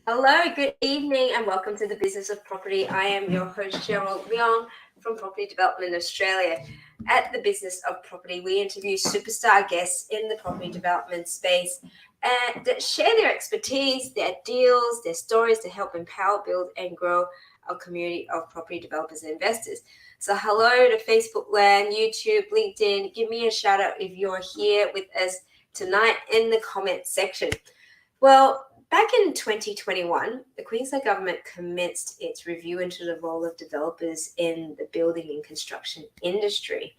Hello, good evening, and welcome to the Business of Property. I am your host, Cheryl Leong from Property Development Australia. At the Business of Property, we interview superstar guests in the property development space and that share their expertise, their deals, their stories to help empower, build, and grow our community of property developers and investors. So, hello to Facebook land, YouTube, LinkedIn. Give me a shout out if you're here with us tonight in the comments section. Well, back in 2021, the Queensland Government commenced its review into the role of developers in the building and construction industry.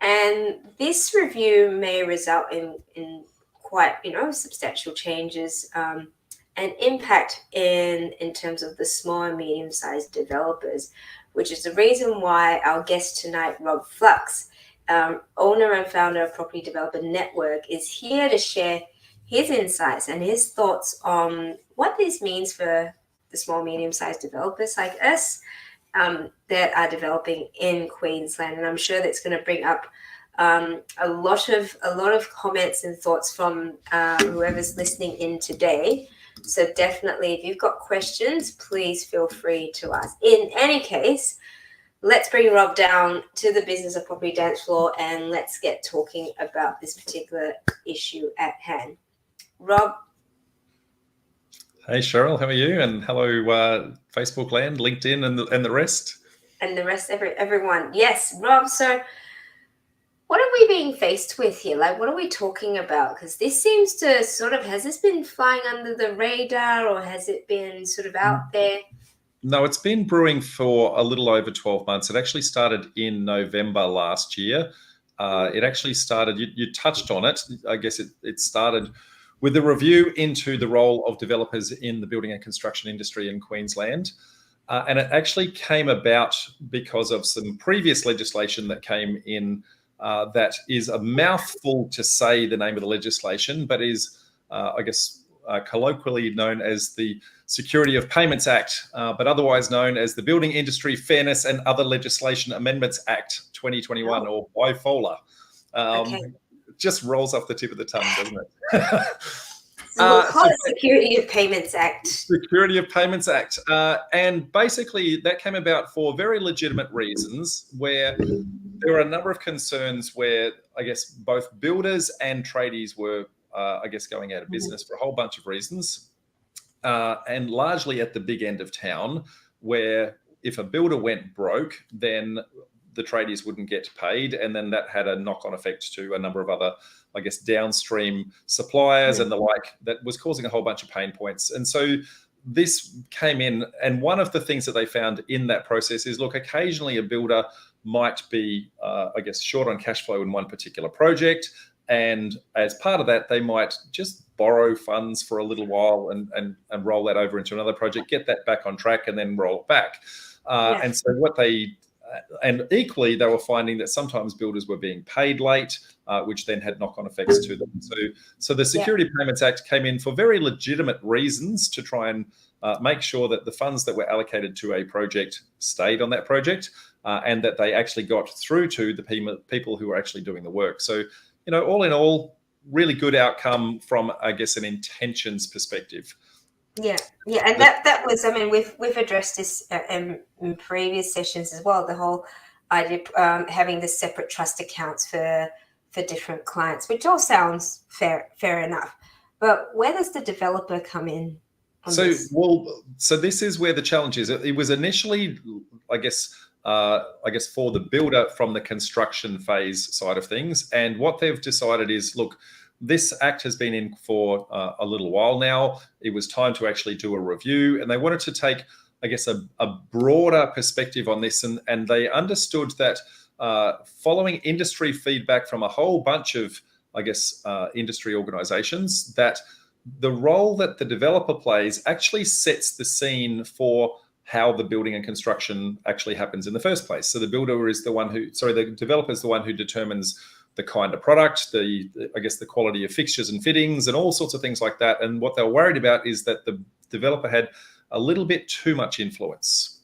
And this review may result in quite, substantial changes and impact in terms of the small and medium-sized developers, which is the reason why our guest tonight, Rob Flux, owner and founder of Property Developer Network, is here to share his insights and his thoughts on what this means for the small, medium-sized developers like us that are developing in Queensland. And I'm sure that's going to bring up a lot of comments and thoughts from whoever's listening in today. So definitely, if you've got questions, please feel free to ask. In any case, let's bring Rob down to the Business of Property dance floor and let's get talking about this particular issue at hand. Rob. Hey Cheryl, how are you? And hello Facebook land, LinkedIn, and the rest. And the rest, everyone. Yes, Rob. So, what are we being faced with here? Like, what are we talking about? Because this seems to has this been flying under the radar, or has it been sort of out there? No, it's been brewing for a little over 12 months. It actually started in November last year. It actually started. You touched on it. I guess it started with a review into the role of developers in the building and construction industry in Queensland. And it actually came about because of some previous legislation that came in that is a mouthful to say the name of the legislation, but is, colloquially known as the Security of Payments Act, but otherwise known as the Building Industry Fairness and Other Legislation Amendments Act 2021, or BIFOLA. Okay. Just rolls off the tip of the tongue, doesn't it? So we'll call it Security of Payments Act. Security of Payments Act. And basically that came about for very legitimate reasons, where there were a number of concerns where, I guess, both builders and tradies were, going out of business for a whole bunch of reasons. And largely at the big end of town, where if a builder went broke, then the tradies wouldn't get paid, and then that had a knock-on effect to a number of other, downstream suppliers and the like, that was causing a whole bunch of pain points. And so this came in, and one of the things that they found in that process is, look, occasionally a builder might be, short on cash flow in one particular project, and as part of that, they might just borrow funds for a little while and roll that over into another project, get that back on track, and then roll it back. And so and equally, they were finding that sometimes builders were being paid late, which then had knock-on effects to them. So the Security Payments Act came in for very legitimate reasons to try and make sure that the funds that were allocated to a project stayed on that project, and that they actually got through to the people who were actually doing the work. So, all in all, really good outcome from, an intentions perspective. Yeah, and that was, we've addressed this in previous sessions as well, the whole idea of having the separate trust accounts for different clients, which all sounds fair enough. But where does the developer come in on this? So this is where the challenge is. It was initially, for the builder from the construction phase side of things. And what they've decided is, look, this act has been in for a little while now. It was time to actually do a review, and they wanted to take, a broader perspective on this. And they understood that following industry feedback from a whole bunch of, industry organizations, that the role that the developer plays actually sets the scene for how the building and construction actually happens in the first place. So the developer is the one who determines the kind of product, the quality of fixtures and fittings and all sorts of things like that. And what they were worried about is that the developer had a little bit too much influence.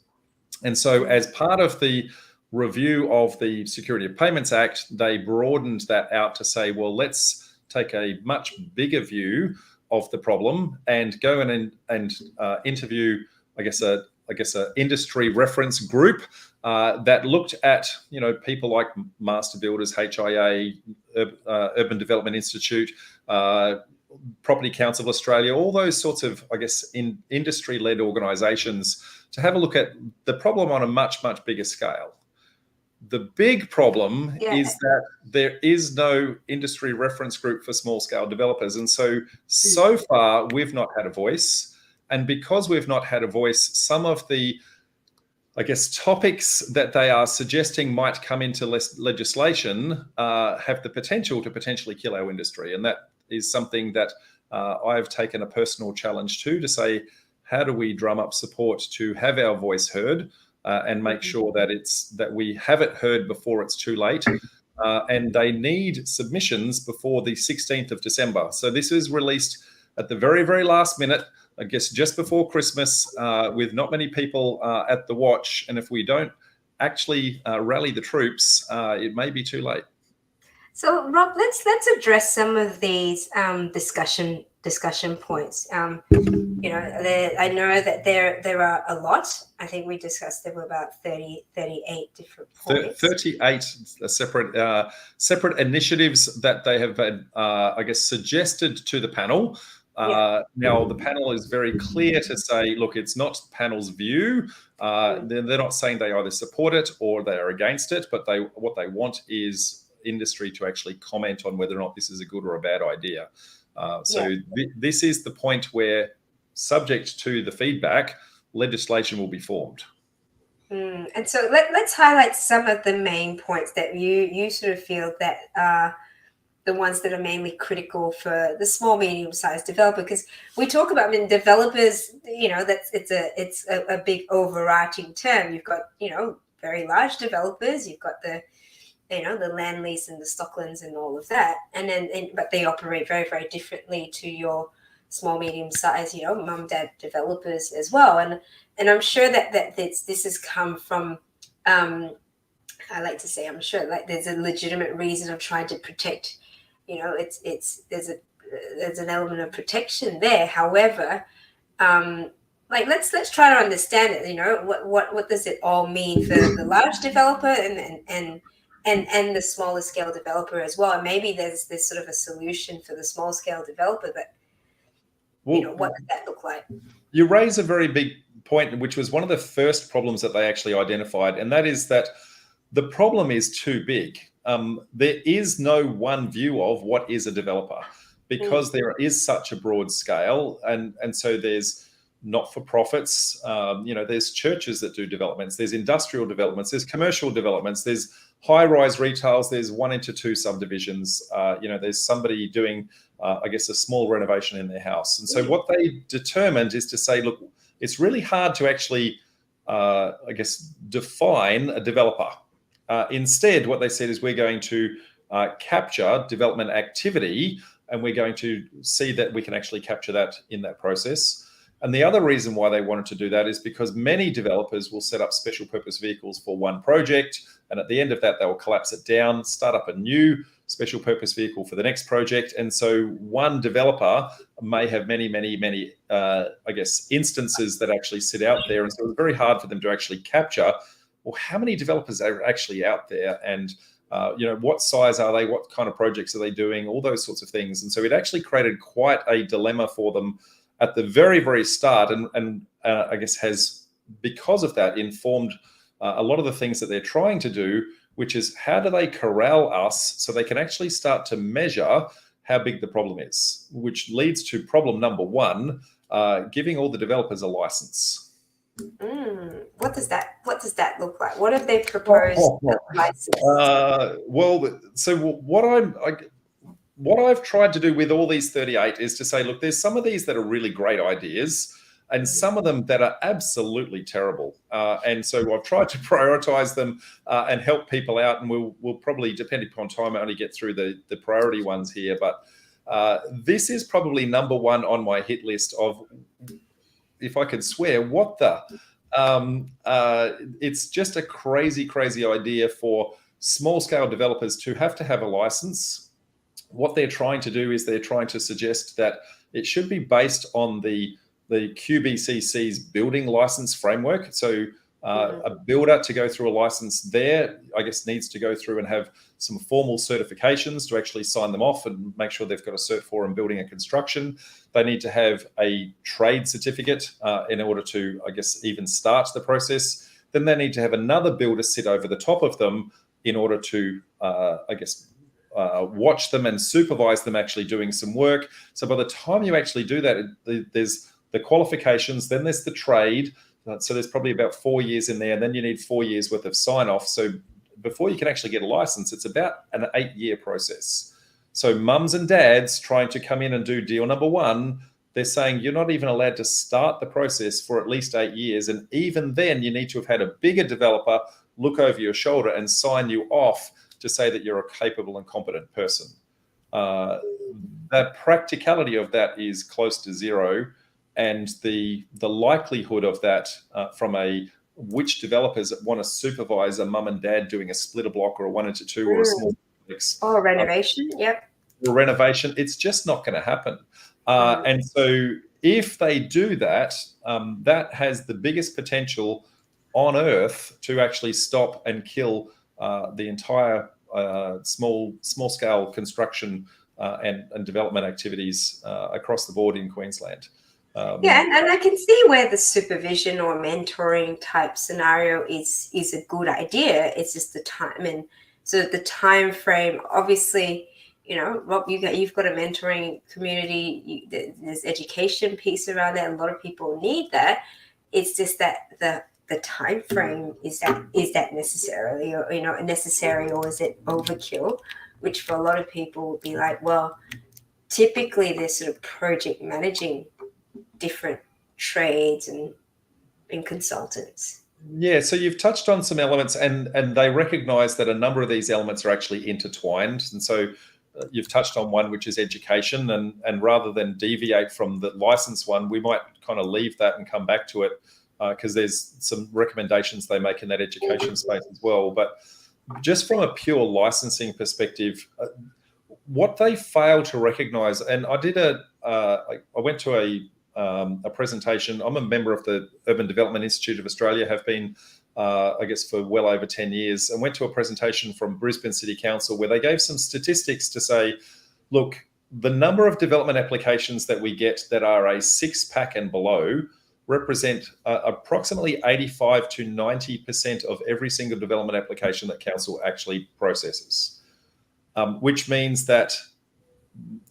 And so as part of the review of the Security of Payments Act, they broadened that out to say, well, let's take a much bigger view of the problem and go in and interview, I guess a industry reference group that looked at, you know, people like Master Builders, HIA, Urban Development Institute, Property Council of Australia, all those sorts of, I guess, industry-led organisations to have a look at the problem on a much, much bigger scale. The big problem is that there is no industry reference group for small-scale developers. And so far, we've not had a voice. And because we've not had a voice, some of the, I guess, topics that they are suggesting might come into legislation have the potential to potentially kill our industry. And that is something that I've taken a personal challenge to say, how do we drum up support to have our voice heard and make sure that we have it heard before it's too late. And they need submissions before the 16th of December. So this is released at the very, very last minute, I guess just before Christmas, with not many people at the watch. And if we don't actually rally the troops, it may be too late. So Rob, let's address some of these discussion points. You know, I know that there are a lot. I think we discussed there were about 38 different points. 38 separate initiatives that they have, I guess, suggested to the panel. Now, the panel is very clear to say, look, it's not the panel's view. They're not saying they either support it or they are against it, but what they want is industry to actually comment on whether or not this is a good or a bad idea. This is the point where, subject to the feedback, legislation will be formed. And so let's highlight some of the main points that you sort of feel that are the ones that are mainly critical for the small, medium-sized developer. Because we talk about, I mean, developers, you know, it's a big overarching term. You've got, you know, very large developers. You've got the land lease and the stocklands and all of that. But they operate very, very differently to your small, medium size, you know, mum, dad developers as well. And I'm sure that this has come from, I like to say, I'm sure like there's a legitimate reason of trying to protect, you know, there's an element of protection there. However, like let's try to understand it, you know, what does it all mean for the large developer and the smaller scale developer as well. And maybe there's sort of a solution for the small scale developer, but you know, what could that look like? You raise a very big point, which was one of the first problems that they actually identified. And that is that the problem is too big. There is no one view of what is a developer because there is such a broad scale. And so there's not-for-profits, you know, there's churches that do developments, there's industrial developments, there's commercial developments, there's high-rise retails, there's 1 into 2 subdivisions, you know, there's somebody doing, I guess, a small renovation in their house. And so what they determined is to say, look, it's really hard to actually, I guess, define a developer. Instead, what they said is we're going to capture development activity and we're going to see that we can actually capture that in that process. And the other reason why they wanted to do that is because many developers will set up special purpose vehicles for one project. And at the end of that, they will collapse it down, start up a new special purpose vehicle for the next project. And so one developer may have many, I guess, instances that actually sit out there. And so it's very hard for them to actually capture, well, how many developers are actually out there? And, you know, what size are they? What kind of projects are they doing? All those sorts of things. And so it actually created quite a dilemma for them at the very, very start, and I guess has, because of that, informed a lot of the things that they're trying to do, which is how do they corral us so they can actually start to measure how big the problem is, which leads to problem number one, giving all the developers a license. What does that look like? What have they proposed? Well, so what I've tried to do with all these 38 is to say, look, there's some of these that are really great ideas and some of them that are absolutely terrible. And so I've tried to prioritize them and help people out. And we'll probably, depending upon time, only get through the priority ones here. But this is probably number one on my hit list of, if I could swear, what the? It's just a crazy idea for small scale developers to have a license. What they're trying to do is they're trying to suggest that it should be based on the QBCC's building license framework. So a builder to go through a license there, I guess, needs to go through and have some formal certifications to actually sign them off and make sure they've got a Cert 4 in building and construction. They need to have a trade certificate in order to, I guess, even start the process. Then they need to have another builder sit over the top of them in order to, I guess, watch them and supervise them actually doing some work. So by the time you actually do that, there's the qualifications, then there's the trade. So there's probably about 4 years in there, and then you need 4 years worth of sign off. So before you can actually get a license, it's about an 8-year process. So mums and dads trying to come in and do deal number one, they're saying you're not even allowed to start the process for at least 8 years. And even then you need to have had a bigger developer look over your shoulder and sign you off to say that you're a capable and competent person. The practicality of that is close to zero. And the likelihood of that from which developers want to supervise a mum and dad doing a splitter block or a 1 into 2 or a small complex. Or renovation, Or renovation, it's just not going to happen. And so if they do that, that has the biggest potential on earth to actually stop and kill the entire small scale construction and development activities across the board in Queensland. And I can see where the supervision or mentoring type scenario is a good idea. It's just the time, and so the time frame. Obviously, Rob, you've got a mentoring community. There's education piece around that. A lot of people need that. It's just that the time frame is that necessarily, or necessary, or is it overkill? Which for a lot of people would be like, well, typically they're sort of project managing different trades and consultants. Yeah, so you've touched on some elements, and they recognize that a number of these elements are actually intertwined. And so you've touched on one, which is education, and rather than deviate from the license one, we might kind of leave that and come back to it because there's some recommendations they make in that education space as well. But just from a pure licensing perspective, what they fail to recognize, and I went to a presentation. I'm a member of the Urban Development Institute of Australia, have been, I guess, for well over 10 years, and went to a presentation from Brisbane City Council where they gave some statistics to say, look, the number of development applications that we get that are a 6-pack and below represent approximately 85 to 90% of every single development application that council actually processes, which means that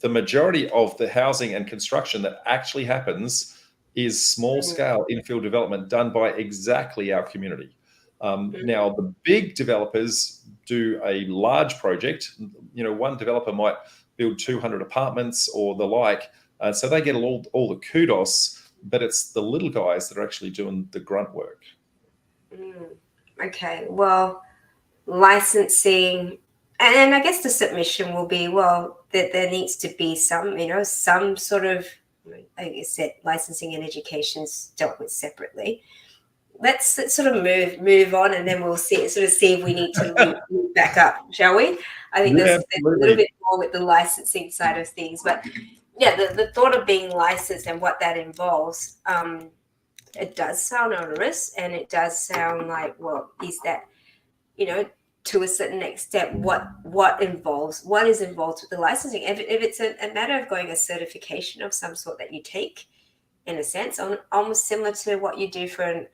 the majority of the housing and construction that actually happens is small scale infill development done by exactly our community. Now, the big developers do a large project. One developer might build 200 apartments or the like. So they get all the kudos, but it's the little guys that are actually doing the grunt work. Okay, well, licensing, and I guess the submission will be, well, that there needs to be some, some sort of, like I said, licensing and education is dealt with separately. Let's sort of move on, and then we'll see if we need to move back up, shall we? I think there's a little bit more with the licensing side of things, but yeah, the thought of being licensed and what that involves, it does sound onerous, and it does sound like, well, is that, to a certain extent, what is involved with the licensing? If it's a matter of going a certification of some sort that you take, in a sense, almost similar to what you do for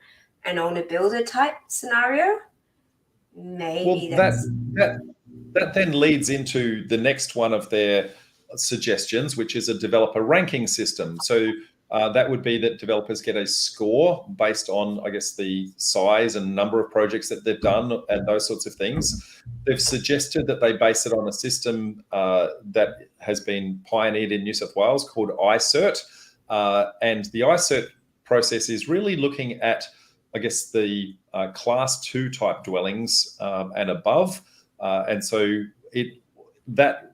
an owner-builder type scenario, maybe that then leads into the next one of their suggestions, which is a developer ranking system. So that would be that developers get a score based on, I guess, the size and number of projects that they've done and those sorts of things. They've suggested that they base it on a system that has been pioneered in New South Wales called iCert. And the iCert process is really looking at, I guess, the class 2 type dwellings and above. And so that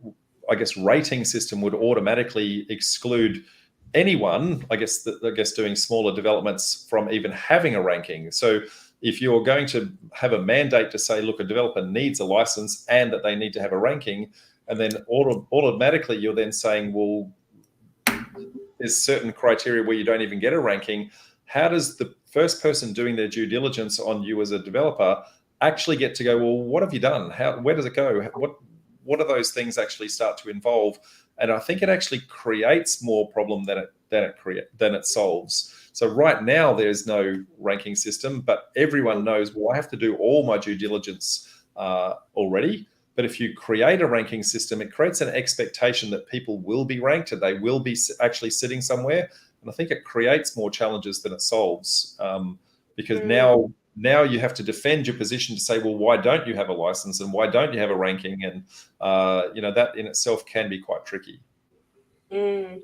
rating system would automatically exclude anyone, I guess, doing smaller developments from even having a ranking. So if you're going to have a mandate to say, look, a developer needs a license and that they need to have a ranking, and then automatically you're then saying, well, there's certain criteria where you don't even get a ranking. How does the first person doing their due diligence on you as a developer actually get to go, well, what have you done? Where does it go? What do those things actually start to involve? And I think it actually creates more problem than it solves. So right now there's no ranking system, but everyone knows, well, I have to do all my due diligence already. But if you create a ranking system, it creates an expectation that people will be ranked and they will be actually sitting somewhere. And I think it creates more challenges than it solves, because now you have to defend your position to say, well, why don't you have a license and why don't you have a ranking? And, that in itself can be quite tricky. And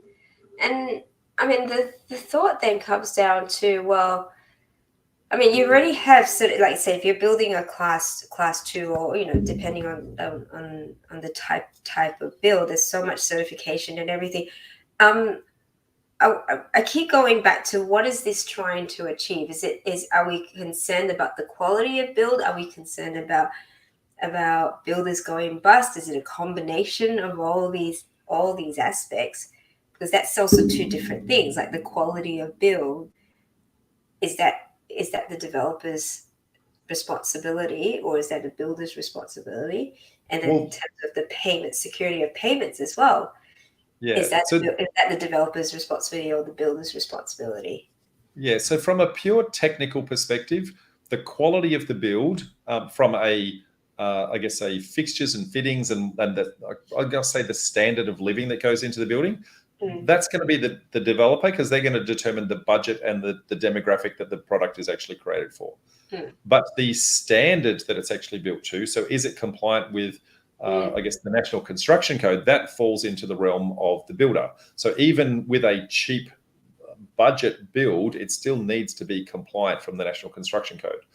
I mean, the thought then comes down to, well, I mean, you already have sort of, like, say, if you're building a class 2, or depending on the type of build, there's so much certification and everything. I keep going back to, what is this trying to achieve? Are we concerned about the quality of build? Are we concerned about builders going bust? Is it a combination of all these aspects? Because that's also two different things. Like, the quality of build, is that the developer's responsibility, or is that the builder's responsibility? And then in terms of the payment, security of payments as well, is that the developer's responsibility or the builder's responsibility? Yeah, so from a pure technical perspective, the quality of the build, from a fixtures and fittings and I'm going to say the standard of living that goes into the building, that's going to be the developer, because they're going to determine the budget and the demographic that the product is actually created for. But the standard that it's actually built to, so is it compliant with, the National Construction Code, that falls into the realm of the builder. So even with a cheap budget build, it still needs to be compliant from the National Construction Code.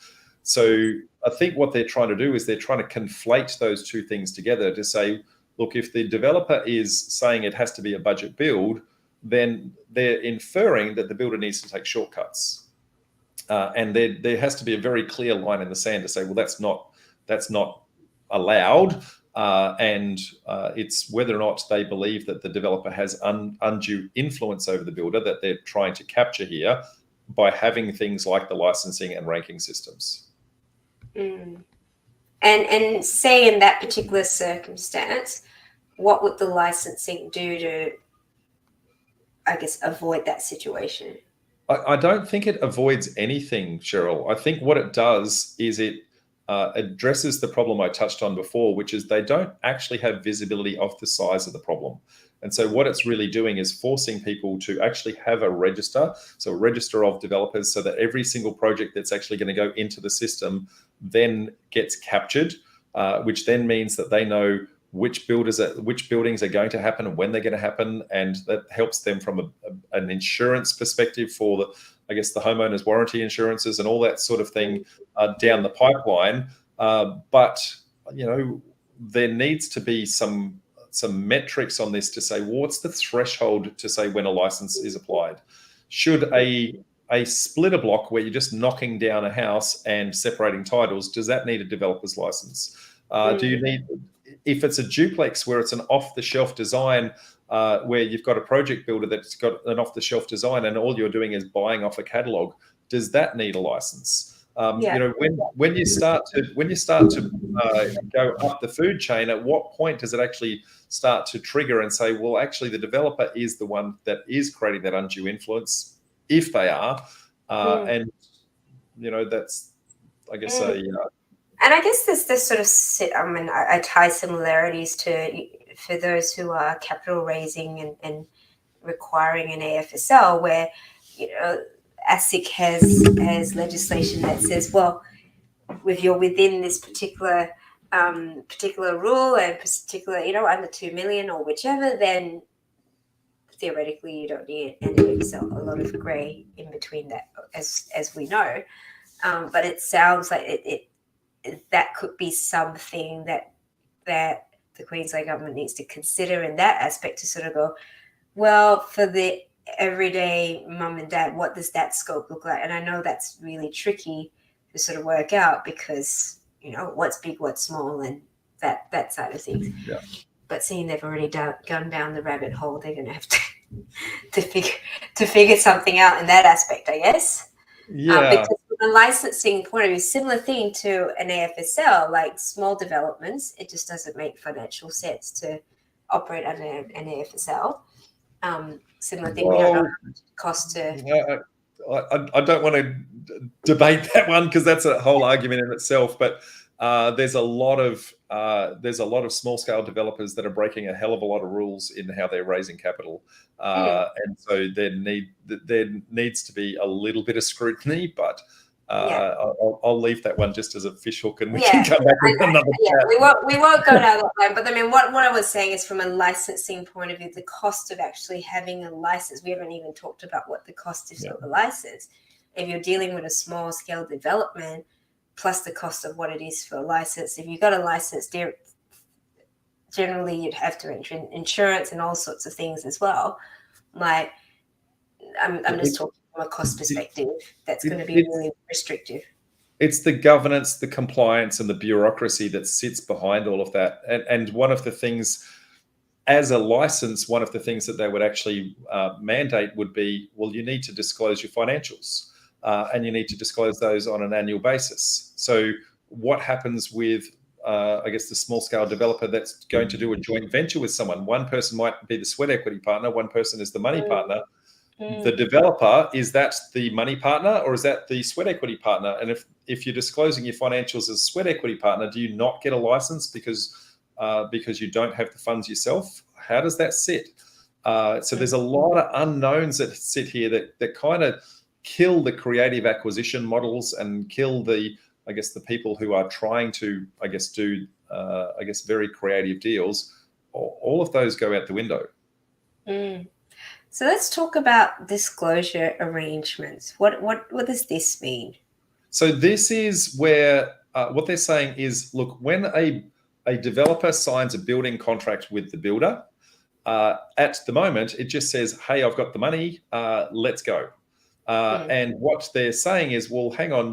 So I think what they're trying to do is they're trying to conflate those two things together to say, look, if the developer is saying it has to be a budget build, then they're inferring that the builder needs to take shortcuts. And there has to be a very clear line in the sand to say, well, that's not allowed. And it's whether or not they believe that the developer has undue influence over the builder that they're trying to capture here by having things like the licensing and ranking systems. And say in that particular circumstance, what would the licensing do to, I guess, avoid that situation? I don't think it avoids anything, Cheryl. I think what it does is it addresses the problem I touched on before, which is they don't actually have visibility of the size of the problem. And so what it's really doing is forcing people to actually have a register, so a register of developers, so that every single project that's actually going to go into the system then gets captured, which then means that they know which buildings are going to happen and when they're going to happen, and that helps them from an insurance perspective for the homeowners warranty insurances and all that sort of thing down the pipeline. But there needs to be some metrics on this to say, well, what's the threshold to say when a license is applied? Should a splitter block where you're just knocking down a house and separating titles, does that need a developer's license? Do you need, if it's a duplex where it's an off-the-shelf design, where you've got a project builder that's got an off-the-shelf design and all you're doing is buying off a catalog, does that need a license? When you start to go up the food chain, at what point does it actually start to trigger and say, well, actually the developer is the one that is creating that undue influence, if they are, and that's, I guess, and I guess this sort of I tie similarities to, for those who are capital raising and requiring an AFSL, where ASIC has legislation that says, well, if you're within this particular rule and particular, under 2 million or whichever, then theoretically you don't need an AFSL. A lot of grey in between that, as we know. But it sounds like that could be something that the Queensland Government needs to consider in that aspect, to sort of go, well, for the everyday mum and dad, what does that scope look like? And I know that's really tricky to sort of work out, because what's big, what's small, and that side of things. Yeah. But seeing they've already gone down the rabbit hole, they're going to have to to figure something out in that aspect, I guess. Yeah. Because from a licensing point of view, similar thing to an AFSL, like small developments, it just doesn't make financial sense to operate under an AFSL. Similar thing, we don't know how much it costs to. I don't want to debate that one because that's a whole argument in itself. But there's a lot of small scale developers that are breaking a hell of a lot of rules in how they're raising capital, and so there needs to be a little bit of scrutiny. But I'll leave that one just as a fish hook, and we can come back with another chat. We won't go down that line. But I mean, what I was saying is, from a licensing point of view, the cost of actually having a license. We haven't even talked about what the cost is of a license. If you're dealing with a small scale development, plus the cost of what it is for a license. If you've got a license, generally you'd have to enter insurance and all sorts of things as well. Like, I'm just talking from a cost perspective. That's going to be really restrictive. It's the governance, the compliance, and the bureaucracy that sits behind all of that. And one of the things, as a license, one of the things that they would actually mandate would be, well, you need to disclose your financials. And you need to disclose those on an annual basis. So what happens with, I guess, the small scale developer that's going to do a joint venture with someone? One person might be the sweat equity partner, one person is the money partner. The developer, is that the money partner or is that the sweat equity partner? And if you're disclosing your financials as sweat equity partner, do you not get a license because you don't have the funds yourself? How does that sit? So there's a lot of unknowns that sit here that kind of kill the creative acquisition models and kill the people who are trying to, do very creative deals. All of those go out the window. So let's talk about disclosure arrangements. What does this mean? So this is where what they're saying is, look, when a developer signs a building contract with the builder, at the moment, it just says, hey, I've got the money, let's go. And what they're saying is, well, hang on,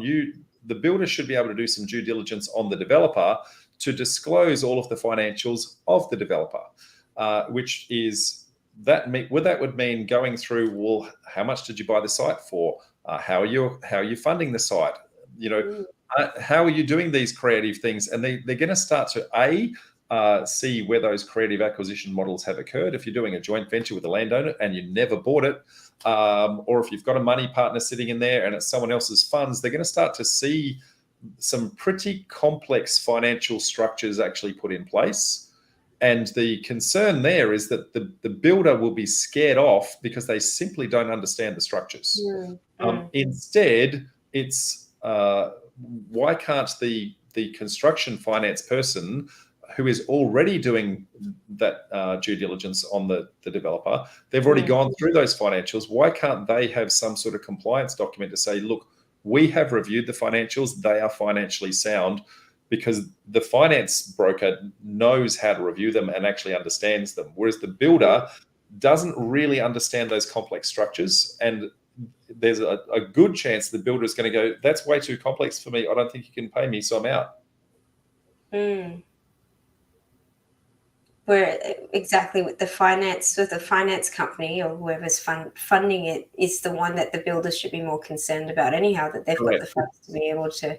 the builder should be able to do some due diligence on the developer to disclose all of the financials of the developer, which is that would mean going through, well, how much did you buy the site for? How are you funding the site? How are you doing these creative things? And they're going to start to see where those creative acquisition models have occurred. If you're doing a joint venture with a landowner and you never bought it, or if you've got a money partner sitting in there and it's someone else's funds, they're going to start to see some pretty complex financial structures actually put in place. And the concern there is that the builder will be scared off because they simply don't understand the structures. Instead, it's why can't the construction finance person who is already doing that due diligence on the developer, they've already gone through those financials. Why can't they have some sort of compliance document to say, look, we have reviewed the financials, they are financially sound, because the finance broker knows how to review them and actually understands them. Whereas the builder doesn't really understand those complex structures. And there's a good chance the builder is going to go, that's way too complex for me. I don't think you can pay me, so I'm out. Where exactly with the finance company or whoever's funding it is the one that the builder should be more concerned about anyhow, that they've got the funds to be able to.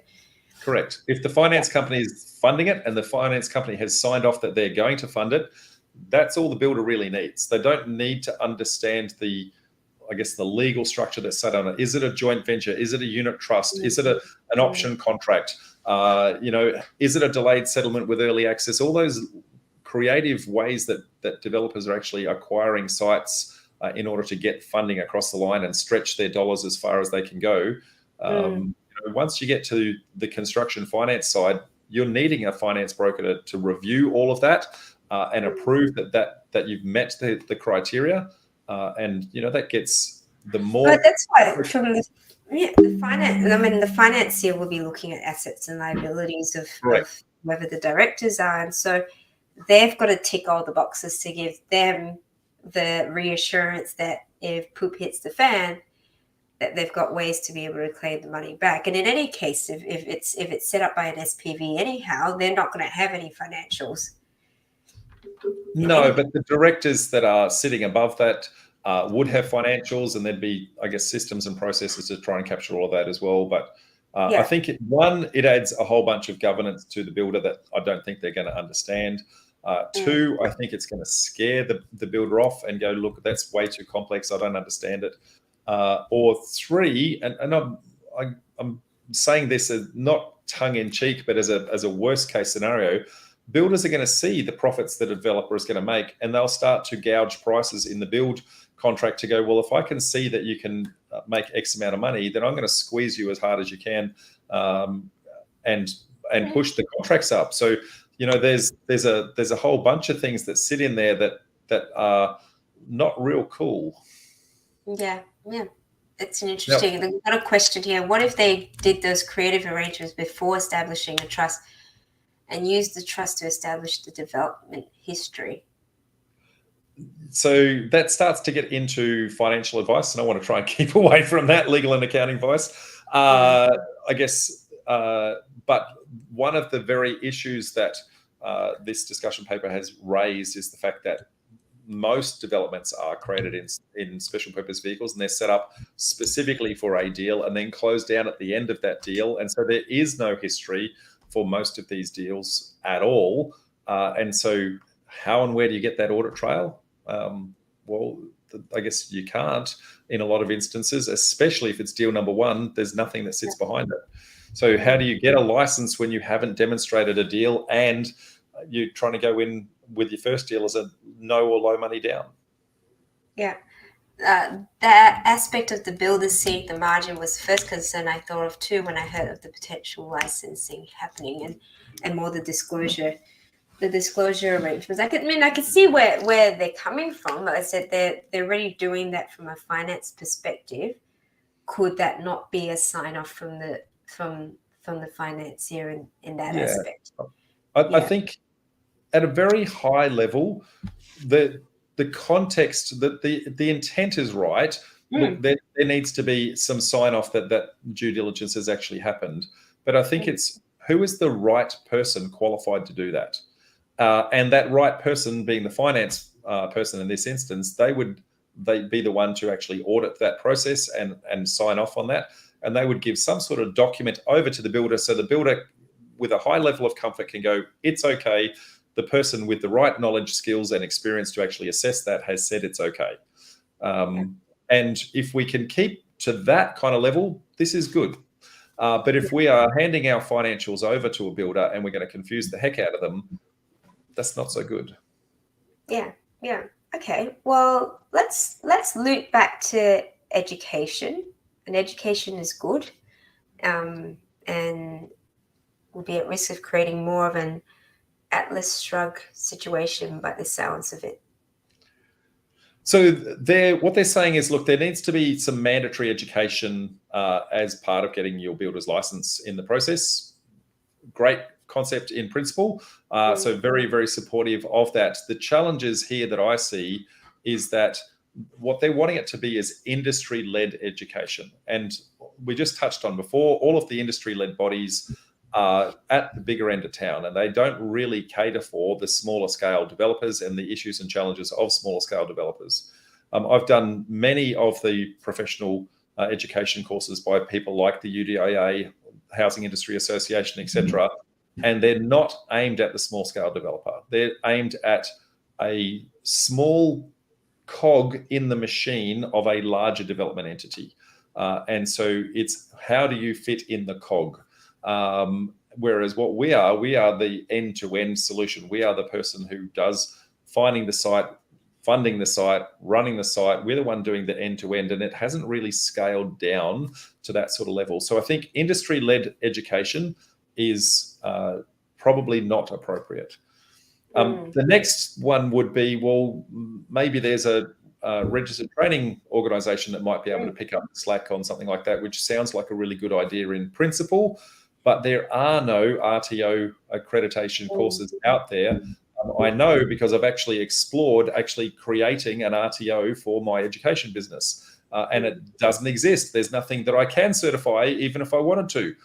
Correct. If the finance company is funding it and the finance company has signed off that they're going to fund it, that's all the builder really needs. They don't need to understand the legal structure that's set on it. Is it a joint venture? Is it a unit trust? Is it an option contract? Is it a delayed settlement with early access? All those creative ways that developers are actually acquiring sites in order to get funding across the line and stretch their dollars as far as they can go. Once you get to the construction finance side, you're needing a finance broker to review all of that and approve that you've met the criteria. And that gets the more. But that's why the finance. I mean, the financier will be looking at assets and liabilities of whoever the directors are, and so they've got to tick all the boxes to give them the reassurance that if poop hits the fan, that they've got ways to be able to claim the money back. And in any case, if it's set up by an SPV anyhow, they're not going to have any financials. No, but the directors that are sitting above that would have financials, and there'd be, I guess, systems and processes to try and capture all of that as well. But I think it adds a whole bunch of governance to the builder that I don't think they're going to understand. Two, I think it's going to scare the builder off and go, look, that's way too complex. I don't understand it. Or three, and I'm saying this as not tongue in cheek, but as a worst case scenario, builders are going to see the profits that a developer is going to make, and they'll start to gouge prices in the build contract to go, well, if I can see that you can make X amount of money, then I'm going to squeeze you as hard as you can, and push the contracts up. So, there's a whole bunch of things that sit in there that are not real cool. Yeah. It's an interesting. They've got a question here. What if they did those creative arrangements before establishing a trust and used the trust to establish the development history? So that starts to get into financial advice, and I want to try and keep away from that, legal and accounting advice, I guess. But one of the very issues that this discussion paper has raised is the fact that most developments are created in special purpose vehicles, and they're set up specifically for a deal and then closed down at the end of that deal. And so there is no history for most of these deals at all. And so how and where do you get that audit trail? Well, I guess you can't in a lot of instances, especially if it's deal number one. There's nothing that sits behind it. So how do you get a license when you haven't demonstrated a deal and you're trying to go in with your first deal as a no or low money down? Yeah. That aspect of the builder seeing the margin was the first concern I thought of too when I heard of the potential licensing happening and more the disclosure arrangements. I could see where they're coming from. Like I said, they're already doing that from a finance perspective. Could that not be a sign off from the financier in that aspect? I think at a very high level, the context, that the intent is right. Look, there needs to be some sign off that due diligence has actually happened. But I think it's who is the right person qualified to do that? And that right person being the finance person in this instance, they'd be the one to actually audit that process and sign off on that. And they would give some sort of document over to the builder, so the builder with a high level of comfort can go, it's okay. The person with the right knowledge, skills, and experience to actually assess that has said it's okay. And if we can keep to that kind of level, this is good. But if we are handing our financials over to a builder and we're going to confuse the heck out of them, that's not so good. Yeah. Okay. Well, let's loop back to education. And education is good, and will be at risk of creating more of an Atlas Shrugged situation by the sounds of it. So what they're saying is, look, there needs to be some mandatory education as part of getting your builder's license in the process. Great concept in principle. So very, very supportive of that. The challenges here that I see is that what they're wanting it to be is industry-led education. And we just touched on before, all of the industry-led bodies are at the bigger end of town, and they don't really cater for the smaller scale developers and the issues and challenges of smaller scale developers. I've done many of the professional education courses by people like the UDIA, Housing Industry Association, etc., and they're not aimed at the small scale developer. They're aimed at a small cog in the machine of a larger development entity. And so it's how do you fit in the cog? Whereas what we are the end-to-end solution. We are the person who does finding the site, funding the site, running the site. We're the one doing the end-to-end, and it hasn't really scaled down to that sort of level. So I think industry-led education is probably not appropriate. The next one would be, well, maybe there's a registered training organization that might be able to pick up the slack on something like that, which sounds like a really good idea in principle, but there are no RTO accreditation courses out there. I know because I've actually explored creating an RTO for my education business, and it doesn't exist. There's nothing that I can certify, even if I wanted to.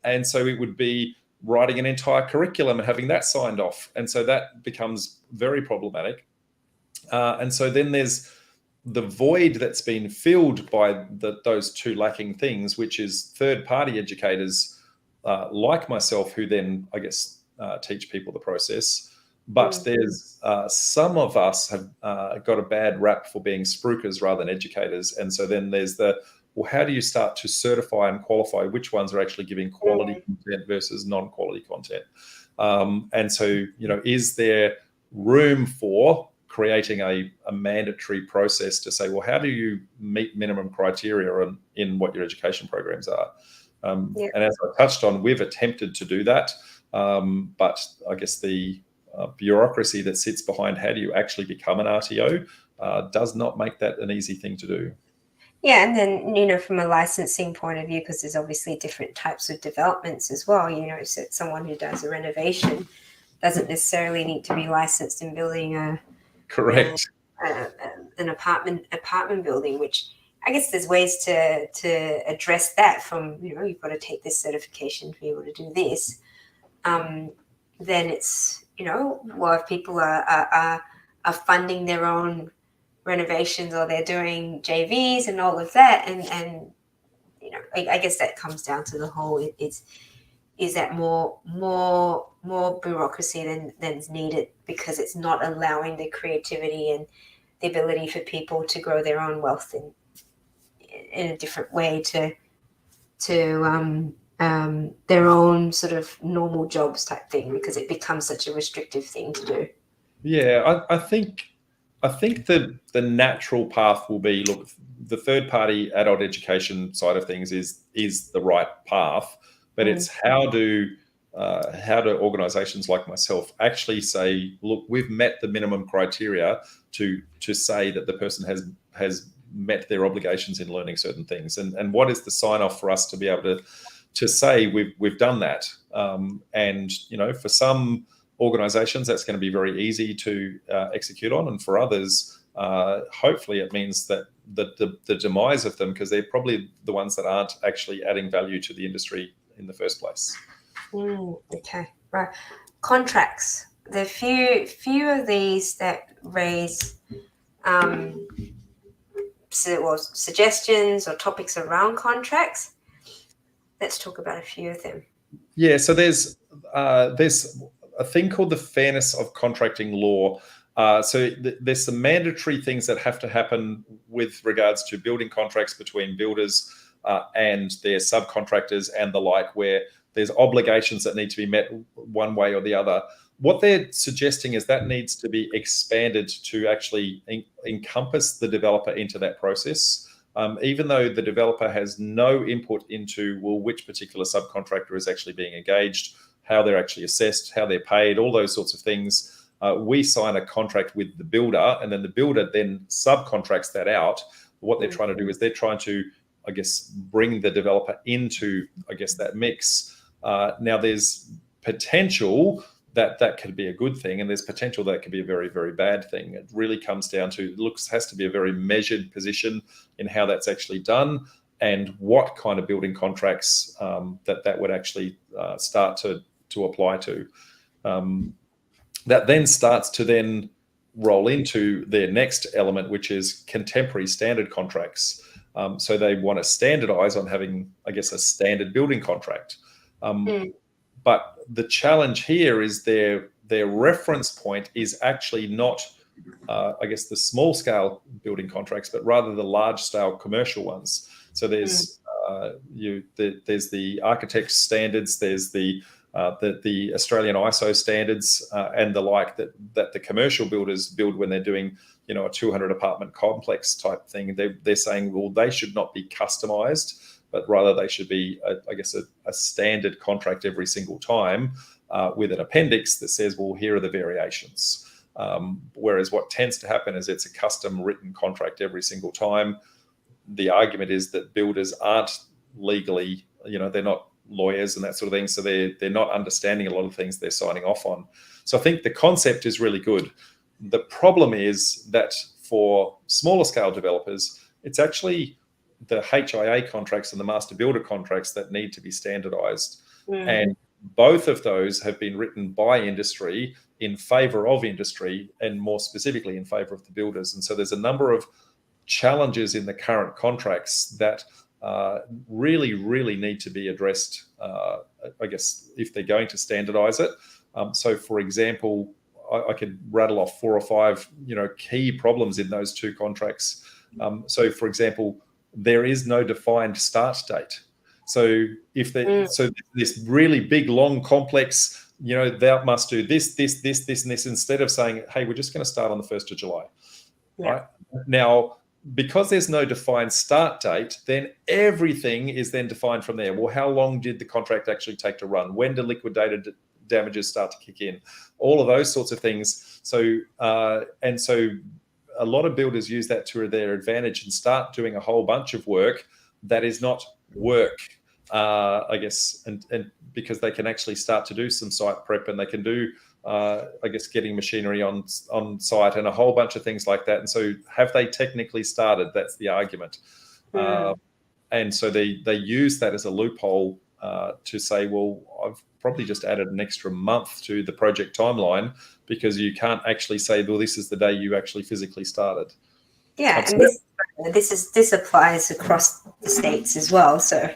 And so it would be writing an entire curriculum and having that signed off. And so that becomes very problematic. And so then there's the void that's been filled by those two lacking things, which is third-party educators like myself, who then, I guess, teach people the process. But there's some of us have got a bad rap for being spruikers rather than educators. And so then there's well, how do you start to certify and qualify which ones are actually giving quality content versus non-quality content? And so, is there room for creating a mandatory process to say, well, how do you meet minimum criteria in what your education programs are? And as I touched on, we've attempted to do that. But I guess the bureaucracy that sits behind how do you actually become an RTO does not make that an easy thing to do. Yeah, and then, from a licensing point of view, because there's obviously different types of developments as well, so someone who does a renovation doesn't necessarily need to be licensed in building an apartment building, which I guess there's ways to address that from, you've got to take this certification to be able to do this. Then it's, well, if people are funding their own renovations or they're doing JVs and all of that, and I guess that comes down to the whole, is that more bureaucracy than's needed, because it's not allowing the creativity and the ability for people to grow their own wealth in a different way to their own sort of normal jobs type thing, because it becomes such a restrictive thing to do. Yeah, I think that the natural path will be, look, the third-party adult education side of things is the right path, but it's how do organisations like myself actually say, look, we've met the minimum criteria to say that the person has met their obligations in learning certain things, and what is the sign-off for us to be able to say we've done that, and for some organizations that's going to be very easy to execute on, and for others hopefully it means that the demise of them, because they're probably the ones that aren't actually adding value to the industry in the first place. Okay, right. Contracts. There are few of these that raise suggestions or topics around contracts. Let's talk about a few of them. Yeah, so there's a thing called the fairness of contracting law. So there's some mandatory things that have to happen with regards to building contracts between builders and their subcontractors and the like, where there's obligations that need to be met one way or the other. What they're suggesting is that needs to be expanded to actually encompass the developer into that process. Even though the developer has no input into, well, which particular subcontractor is actually being engaged, how they're actually assessed, how they're paid, all those sorts of things. We sign a contract with the builder, and then the builder then subcontracts that out. What they're trying to do is they're trying to, I guess, bring the developer into, I guess, that mix. Now, there's potential that could be a good thing, and there's potential that could be a very, very bad thing. It really comes down to, has to be a very measured position in how that's actually done, and what kind of building contracts that would actually start to apply to. That then starts to then roll into their next element, which is contemporary standard contracts. So they want to standardize on having, I guess, a standard building contract. But the challenge here is their reference point is actually not, I guess, the small scale building contracts, but rather the large scale commercial ones. So there's there's the architect's standards, there's the Australian ISO standards and the like that the commercial builders build when they're doing, a 200 apartment complex type thing. They're saying, well, they should not be customized, but rather they should be, I guess, a standard contract every single time with an appendix that says, well, here are the variations. Whereas what tends to happen is it's a custom written contract every single time. The argument is that builders aren't legally, they're not lawyers and that sort of thing, so they're not understanding a lot of things they're signing off on. So I think the concept is really good. The problem is that for smaller scale developers, it's actually the HIA contracts and the master builder contracts that need to be standardized. And both of those have been written by industry in favor of industry, and more specifically in favor of the builders. And so there's a number of challenges in the current contracts that really need to be addressed, I guess, if they're going to standardize it. So, for example, I could rattle off 4 or 5, key problems in those 2 contracts. So, for example, there is no defined start date. So, so this really big, long, complex, thou must do this, and this, instead of saying, hey, we're just going to start on the 1st of July, right? Now, because there's no defined start date, then everything is then defined from there. Well, how long did the contract actually take to run? When do liquidated damages start to kick in? All of those sorts of things. So, and so a lot of builders use that to their advantage and start doing a whole bunch of work that is not work, I guess, and because they can actually start to do some site prep, and they can do, I guess, getting machinery on site and a whole bunch of things like that. And so, have they technically started? That's the argument. And so they use that as a loophole to say, well, I've probably just added an extra month to the project timeline because you can't actually say, well, this is the day you actually physically started. Yeah, and this applies across the states as well. So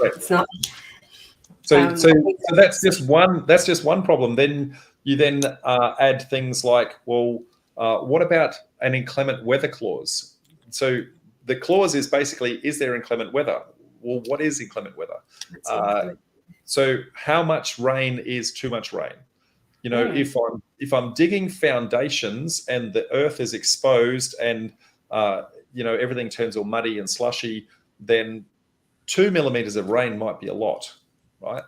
it's not. So that's just one problem. Then you add things like, well, what about an inclement weather clause? So the clause is basically, is there inclement weather? Well, what is inclement weather? So how much rain is too much rain? If I'm digging foundations and the earth is exposed and everything turns all muddy and slushy, then 2 millimeters of rain might be a lot, right?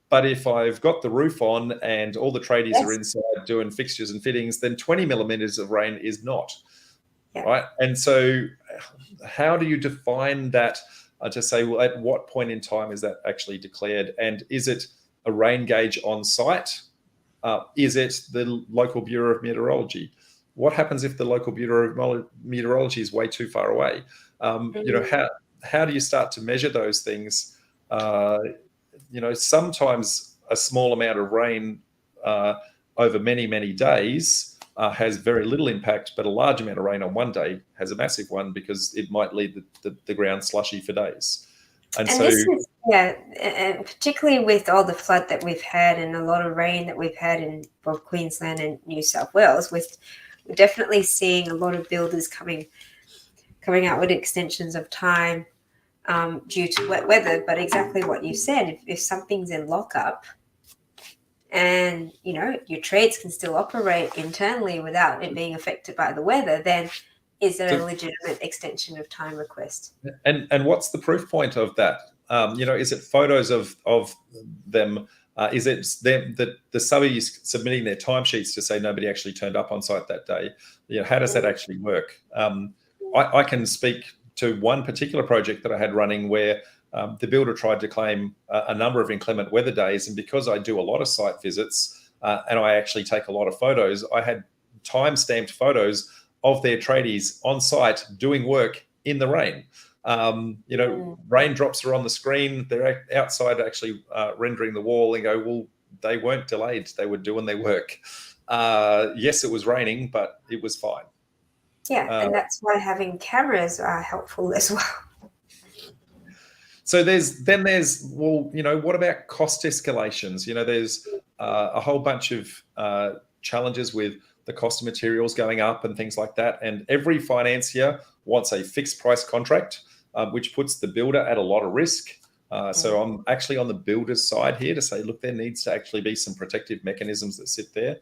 But if I've got the roof on and all the tradies are inside doing fixtures and fittings, then 20 millimeters of rain is not, right? And so how do you define that to say, well, at what point in time is that actually declared? And is it a rain gauge on site? Is it the local Bureau of Meteorology? What happens if the local Bureau of Meteorology is way too far away? How do you start to measure those things? Sometimes a small amount of rain over many days has very little impact, but a large amount of rain on one day has a massive one because it might leave the ground slushy for days. And so, and particularly with all the flood that we've had and a lot of rain that we've had in both Queensland and New South Wales, we're definitely seeing a lot of builders coming out with extensions of time due to wet weather. But exactly what you said, if something's in lockup and your trades can still operate internally without it being affected by the weather, then is there a legitimate extension of time request? And what's the proof point of that? Is it photos of them? Is it them that the subbies submitting their timesheets to say nobody actually turned up on site that day? How does that actually work? I can speak to one particular project that I had running where the builder tried to claim a number of inclement weather days, and because I do a lot of site visits and I actually take a lot of photos, I had time-stamped photos of their tradies on site doing work in the rain. Raindrops are on the screen. They're outside actually rendering the wall, and go, well, they weren't delayed. They were doing their work. Yes, it was raining, but it was fine. Yeah, and that's why having cameras are helpful as well. So there's what about cost escalations? There's a whole bunch of challenges with the cost of materials going up and things like that. And every financier wants a fixed price contract, which puts the builder at a lot of risk. So I'm actually on the builder's side here to say, look, there needs to actually be some protective mechanisms that sit there.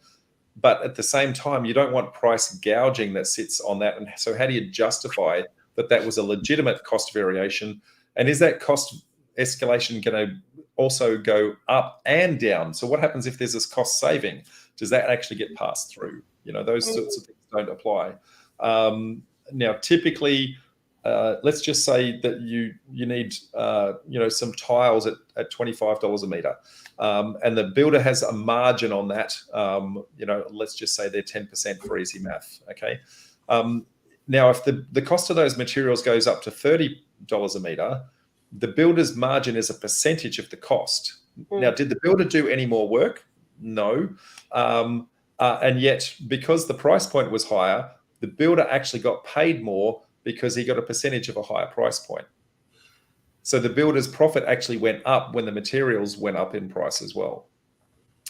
But at the same time, you don't want price gouging that sits on that. And so how do you justify that was a legitimate cost variation? And is that cost escalation going to also go up and down? So what happens if there's this cost saving? Does that actually get passed through? Those sorts of things don't apply. Now, typically, let's just say that you need some tiles at $25 a meter, and the builder has a margin on that. Let's just say they're 10% for easy math. Okay. Now, if the cost of those materials goes up to $30 a meter, the builder's margin is a percentage of the cost. Now, did the builder do any more work? No. And yet, because the price point was higher, the builder actually got paid more because he got a percentage of a higher price point. So the builder's profit actually went up when the materials went up in price as well.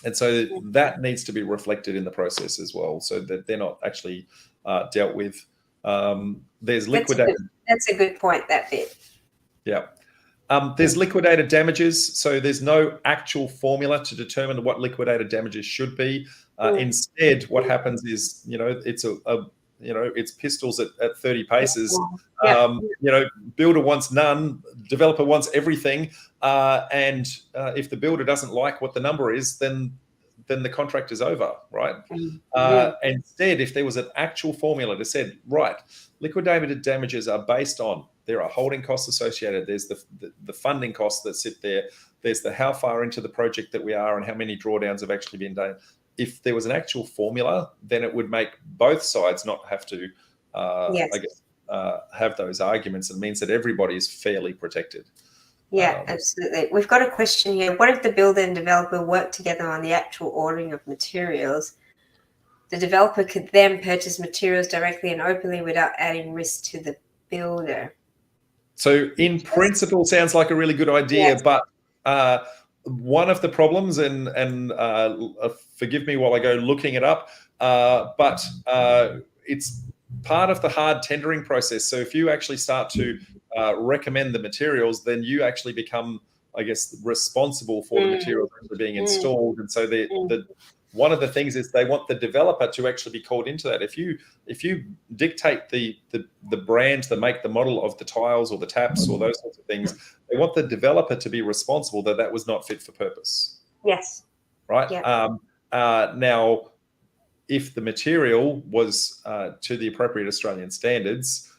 And so that needs to be reflected in the process as well, so that they're not actually dealt with. There's liquidated. That's a good point, that bit. Yeah. There's liquidated damages. So there's no actual formula to determine what liquidated damages should be. Instead, what happens is, it's pistols at 30 paces. Builder wants none, developer wants everything. And if the builder doesn't like what the number is, then the contract is over, right? Instead, if there was an actual formula that said, right, liquidated damages are based on, there are holding costs associated, there's the funding costs that sit there, there's the how far into the project that we are and how many drawdowns have actually been done. If there was an actual formula, then it would make both sides not have to, have those arguments. It means that everybody is fairly protected. Yeah, absolutely. We've got a question here. What if the builder and developer work together on the actual ordering of materials? The developer could then purchase materials directly and openly without adding risk to the builder. So in principle, sounds like a really good idea, but one of the problems, and forgive me while I go looking it up, but it's part of the hard tendering process. So if you actually start to recommend the materials, then you actually become, I guess, responsible for the materials actually being installed. And so one of the things is they want the developer to actually be called into that. If you dictate the brand, the make, the model of the tiles or the taps or those sorts of things, they want the developer to be responsible that was not fit for purpose. Yes. Right. Yeah. Now, if the material was to the appropriate Australian standards,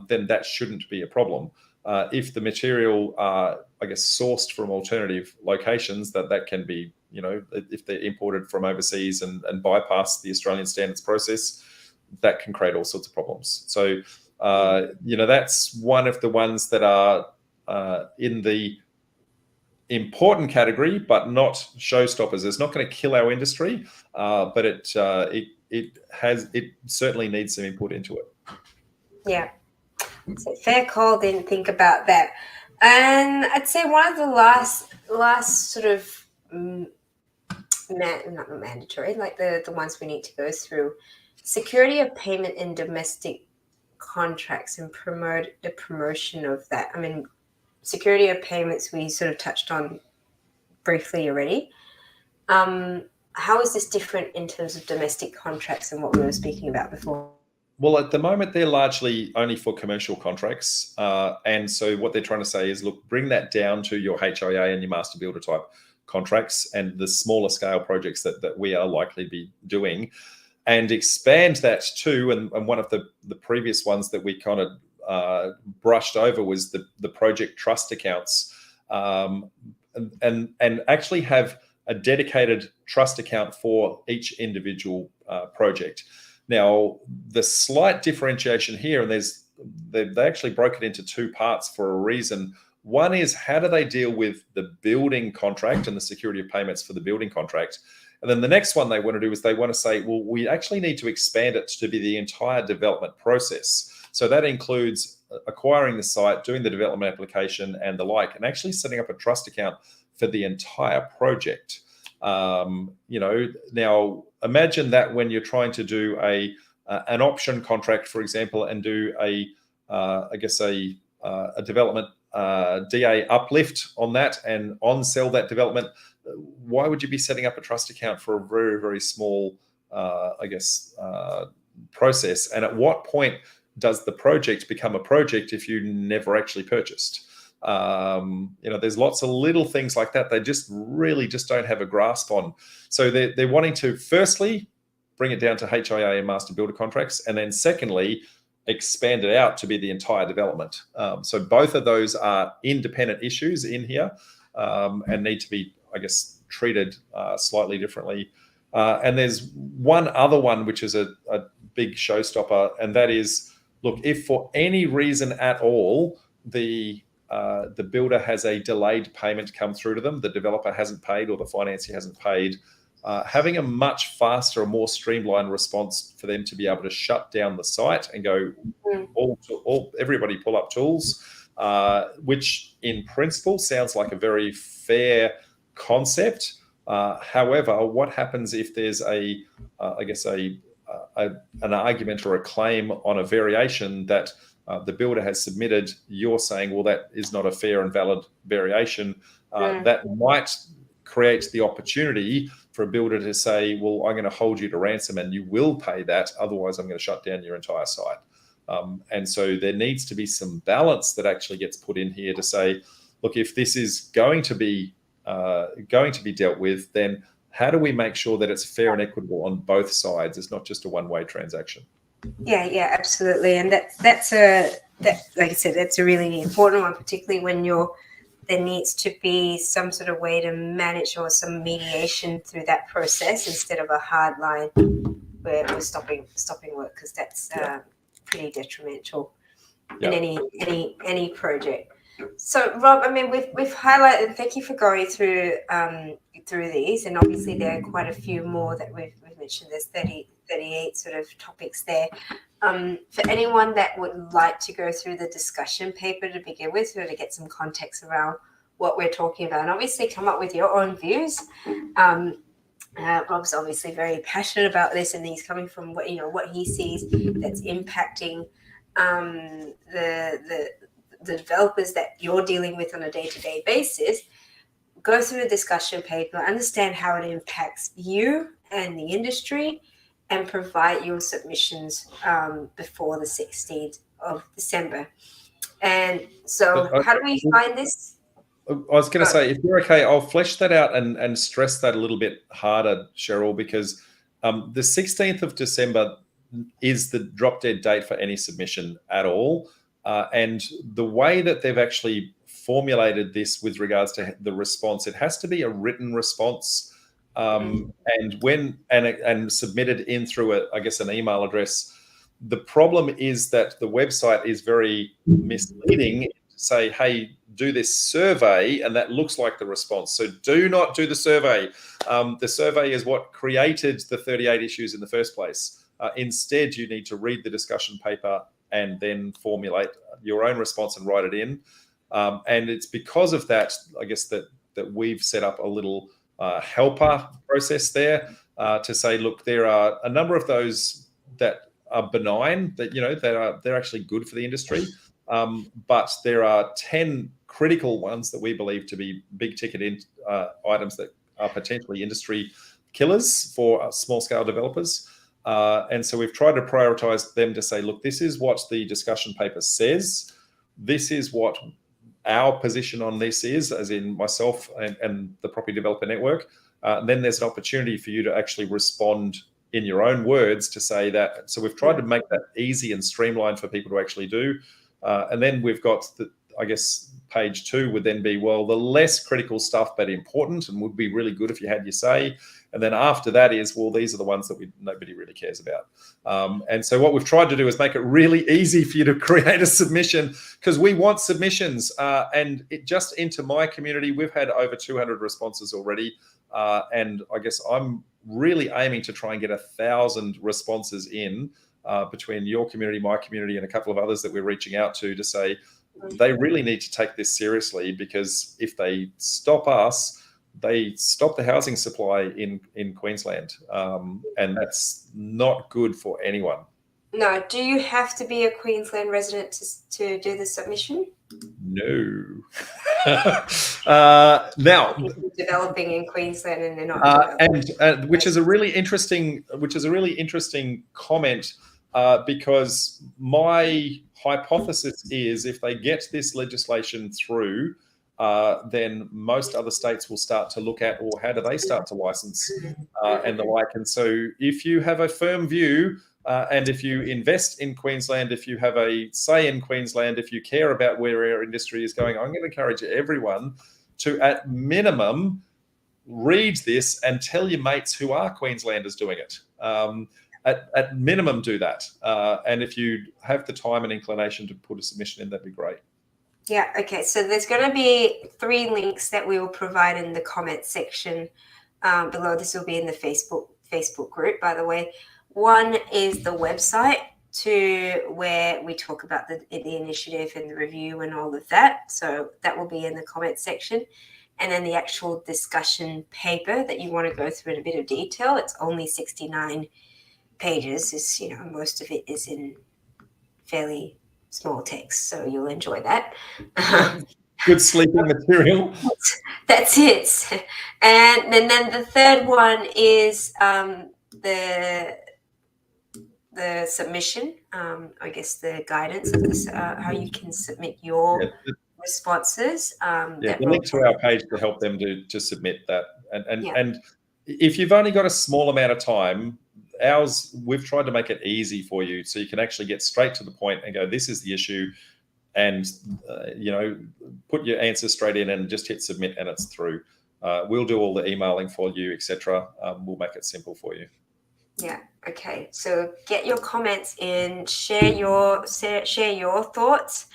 then that shouldn't be a problem. If the material are, I guess, sourced from alternative locations, that can be, if they're imported from overseas and bypass the Australian standards process, that can create all sorts of problems. So, that's one of the ones that are in the important category, but not showstoppers. It's not going to kill our industry, but it certainly needs some input into it. Yeah, so fair call. Didn't think about that. And I'd say one of the last sort of not mandatory, like the ones we need to go through, security of payment in domestic contracts and promote the promotion of that. I mean, security of payments we sort of touched on briefly already. How is this different in terms of domestic contracts and what we were speaking about before? Well, at the moment, they're largely only for commercial contracts. And so what they're trying to say is, look, bring that down to your HIA and your master builder type contracts and the smaller scale projects that we are likely to be doing, and expand that too. And one of the previous ones that we kind of brushed over was the project trust accounts, and actually have a dedicated trust account for each individual project. Now, the slight differentiation here, and they actually broke it into two parts for a reason. One is, how do they deal with the building contract and the security of payments for the building contract? And then the next one they want to do is they want to say, well, we actually need to expand it to be the entire development process. So that includes acquiring the site, doing the development application and the like, and actually setting up a trust account for the entire project. Now imagine that when you're trying to do an option contract, for example, and do a development DA uplift on that and on sell that development, why would you be setting up a trust account for a very, very small, process? And at what point does the project become a project if you never actually purchased? There's lots of little things like that they just don't have a grasp on. So they're wanting to, firstly, bring it down to HIA and master builder contracts, and then secondly, expand it out to be the entire development. So both of those are independent issues in here, and need to be, I guess, treated slightly differently. And there's one other one which is a big showstopper, and that is, look, if for any reason at all the builder has a delayed payment come through to them, the developer hasn't paid or the financier hasn't paid, having a much faster and more streamlined response for them to be able to shut down the site and go, everybody pull up tools, which in principle sounds like a very fair concept. However, what happens if there's an argument or a claim on a variation that the builder has submitted? You're saying, well, that is not a fair and valid variation. That might create the opportunity for a builder to say, well, I'm going to hold you to ransom and you will pay that. Otherwise, I'm going to shut down your entire site. And so there needs to be some balance that actually gets put in here to say, look, if this is going to be dealt with, then how do we make sure that it's fair and equitable on both sides? It's not just a one-way transaction. Yeah, absolutely. And like I said, that's a really important one, particularly when there needs to be some sort of way to manage or some mediation through that process instead of a hard line where we're stopping work, because that's pretty detrimental in any project. So Rob, I mean, we've highlighted. Thank you for going through these, and obviously there are quite a few more that we've mentioned. There's 38 sort of topics there. For anyone that would like to go through the discussion paper to begin with, so to get some context around what we're talking about, and obviously come up with your own views. Rob's obviously very passionate about this, and he's coming from what he sees that's impacting the developers that you're dealing with on a day-to-day basis. Go through the discussion paper, understand how it impacts you and the industry, and provide your submissions before the 16th of December. And so how do we find this? I was going to say, if you're okay, I'll flesh that out and stress that a little bit harder, Cheryl, because the 16th of December is the drop-dead date for any submission at all. And the way that they've actually formulated this with regards to the response, it has to be a written response. And submitted in through an email address. The problem is that the website is very misleading to say, hey, do this survey, and that looks like the response. So do not do the survey. The survey is what created the 38 issues in the first place. Instead, you need to read the discussion paper and then formulate your own response and write it in. And it's because of that, I guess, that we've set up a little helper process there to say, look, there are a number of those that are benign, that they're actually good for the industry, but there are 10 critical ones that we believe to be big ticket items that are potentially industry killers for small scale developers. And so we've tried to prioritize them to say, look, this is what the discussion paper says. This is what our position on this is, as in myself and the Property Developer Network. Then there's an opportunity for you to actually respond in your own words to say that. So we've tried to make that easy and streamlined for people to actually do. And then we've got, page 2 would then be, well, the less critical stuff, but important and would be really good if you had your say. And then after that is, well, these are the ones that nobody really cares about. And so what we've tried to do is make it really easy for you to create a submission, because we want submissions. And just into my community, we've had over 200 responses already. And I guess I'm really aiming to try and get 1,000 responses in between your community, my community, and a couple of others that we're reaching out to say they really need to take this seriously, because if they stop us, they stop the housing supply in Queensland, and that's not good for anyone. No. Do you have to be a Queensland resident to do the submission? No. Now, developing in Queensland and they're not. And which is a really interesting comment, because my hypothesis is if they get this legislation through, then most other states will start to look at, or how do they start to license and the like. And so if you have a firm view, and if you invest in Queensland, if you have a say in Queensland, if you care about where our industry is going, I'm going to encourage everyone to, at minimum, read this and tell your mates who are Queenslanders doing it. At minimum, do that. And if you have the time and inclination to put a submission in, that'd be great. Yeah, okay. So there's going to be 3 links that we will provide in the comment section below. This will be in the Facebook group, by the way. One is the website to where we talk about the initiative and the review and all of that. So that will be in the comment section. And then the actual discussion paper that you want to go through in a bit of detail. It's only 69 pages. It's, most of it is in fairly small text, so you'll enjoy that. Good sleeping material. That's it. And then the third one is the submission, I guess the guidance of this, how you can submit your responses. The link to our page to help them to submit that. And if you've only got a small amount of time, we've tried to make it easy for you so you can actually get straight to the point and go, this is the issue, and put your answer straight in and just hit submit and it's through. We'll do all the emailing for you, etc. We'll make it simple for you. Yeah. Okay. So get your comments in, share your thoughts,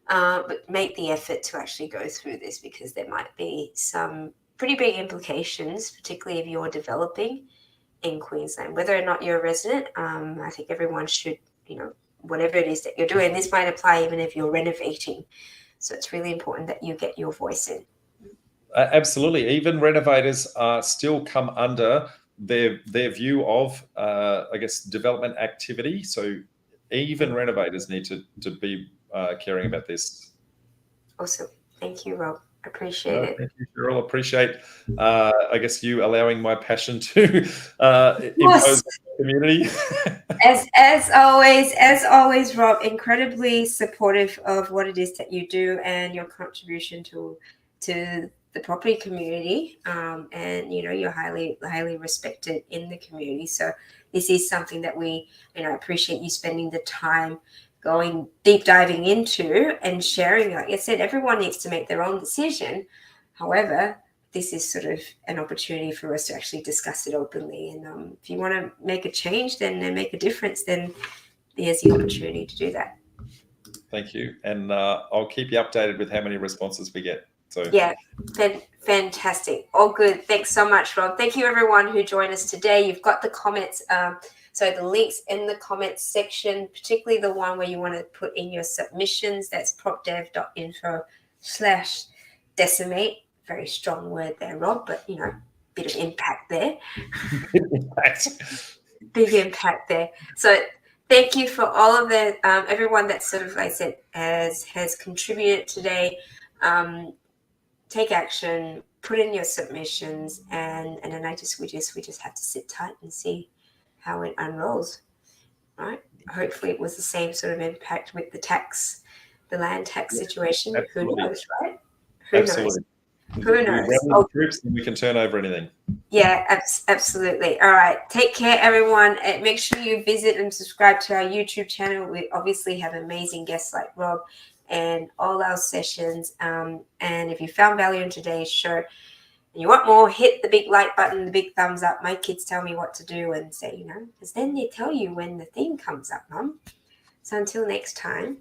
but make the effort to actually go through this, because there might be some pretty big implications, particularly if you're developing in Queensland, whether or not you're a resident. I think everyone should, whatever it is that you're doing, this might apply even if you're renovating. So it's really important that you get your voice in. Absolutely. Even renovators still come under their view of, I guess, development activity. So even renovators need to be caring about this. Awesome. Thank you, Rob. Appreciate it. Thank you, Cheryl. Appreciate, I guess, you allowing my passion to impose on the community. As always, Rob, incredibly supportive of what it is that you do and your contribution to the property community. And you're highly respected in the community. So this is something that we, appreciate you spending the time going deep diving into and sharing. Like I said, everyone needs to make their own decision. However, this is sort of an opportunity for us to actually discuss it openly. And if you want to make a change, then make a difference, then there's the opportunity to do that. Thank you. And I'll keep you updated with how many responses we get. So yeah, fantastic. All good. Thanks so much, Rob. Thank you, everyone who joined us today. You've got the comments. So the links in the comments section, particularly the one where you want to put in your submissions. That's propdev.info/decimate. Very strong word there, Rob, but bit of impact there. Big impact there. So thank you for all of the everyone that sort of, like I said, has contributed today. Take action, put in your submissions, and then we just have to sit tight and see how it unrolls, right? Hopefully it was the same sort of impact with the land tax situation. Absolutely. Who knows, right? Who knows? Who knows? Troops and we can turn over anything. Yeah, absolutely. All right. Take care, everyone. Make sure you visit and subscribe to our YouTube channel. We obviously have amazing guests like Rob and all our sessions. And if you found value in today's show and you want more, hit the big like button, the big thumbs up. My kids tell me what to do and say, because then they tell you when the thing comes up, Mum. So until next time,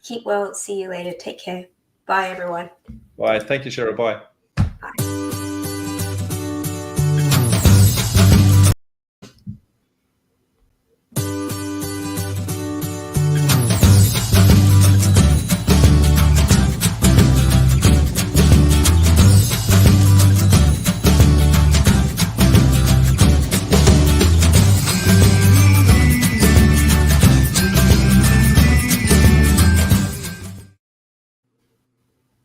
keep well. See you later. Take care. Bye, everyone. Bye. Thank you, Cheryl. Bye. Bye.